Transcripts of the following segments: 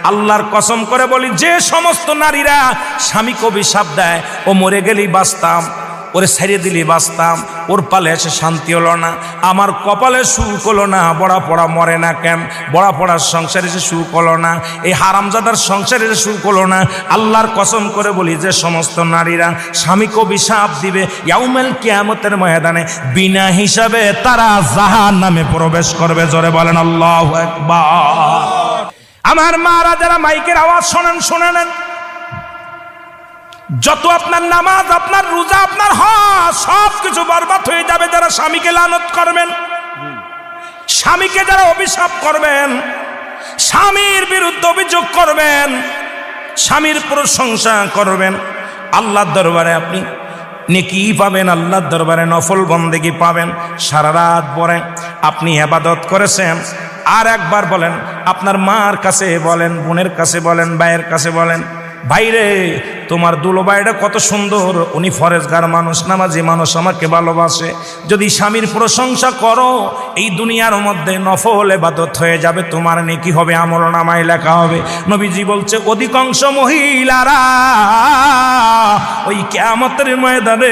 আল্লাহর কসম করে বলি, যে সমস্ত নারীরা স্বামীকে অভিশাপ দেয়, ও মরে গেলেই বাঁচতাম, ওরে ছেড়ে দিলি বাঁচতাম, ওর পালে এসে শান্তি হলো না, আমার কপালে সুখ হলো না, বড়া পড়া মরে না কেন, বড়া পড়ার সংসারে এসে সুখ হলো না, এই হারামজাদার সংসারে এসে সুখ হলো না, আল্লাহর কসম করে বলি, যে সমস্ত নারীরা স্বামীকে অভিশাপ দিবে, ইয়াউমেল কিয়ামতের ময়দানে বিনা হিসাবে তারা জাহান্নামে প্রবেশ করবে। জোরে বলেন আল্লাহু আকবার। আমার মারা যারা মাইকের আওয়াজ শোনেন, শুনে নেন, যত আপনার নামাজ, আপনার রোজা, আপনার হজ সব কিছু বরবাদ হয়ে যাবে যারা স্বামীকে লানত করবেন, স্বামীকে যারা অভিশাপ করবেন, স্বামীর বিরুদ্ধে অভিযোগ করবেন, স্বামীর প্রশংসা করবেন। আল্লাহর দরবারে আপনি নেকি পাবেন, আল্লাহর দরবারে নফল বন্দেগি পাবেন। সারা রাত পরে আপনি ইবাদত করেছেন, আর একবার বলেন, আপনার মার কাছে বলেন, বোনের কাছে বলেন, ভাইয়ের কাছে বলেন, ভাইরে তোমার দুলোবাইটা কত সুন্দর, উনি ফরেজগার মানুষ, নামাজি মানুষ, আমাকে ভালোবাসে। যদি স্বামীর প্রশংসা করো, এই দুনিয়ার মধ্যে নফল ইবাদত হয়ে যাবে, তোমার নেকি হবে, আমলনামায় লেখা হবে। নবীজি বলছে, অধিকাংশ মহিলারা ওই কিয়ামতের ময়দানে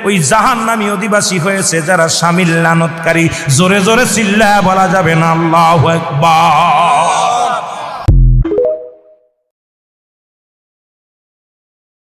ওই জাহান্নামী অধিবাসী হয়েছে যারা স্বামীর লানতকারী। জোরে জোরে চিল্লায়া বলা যাবে না আল্লাহু আকবার।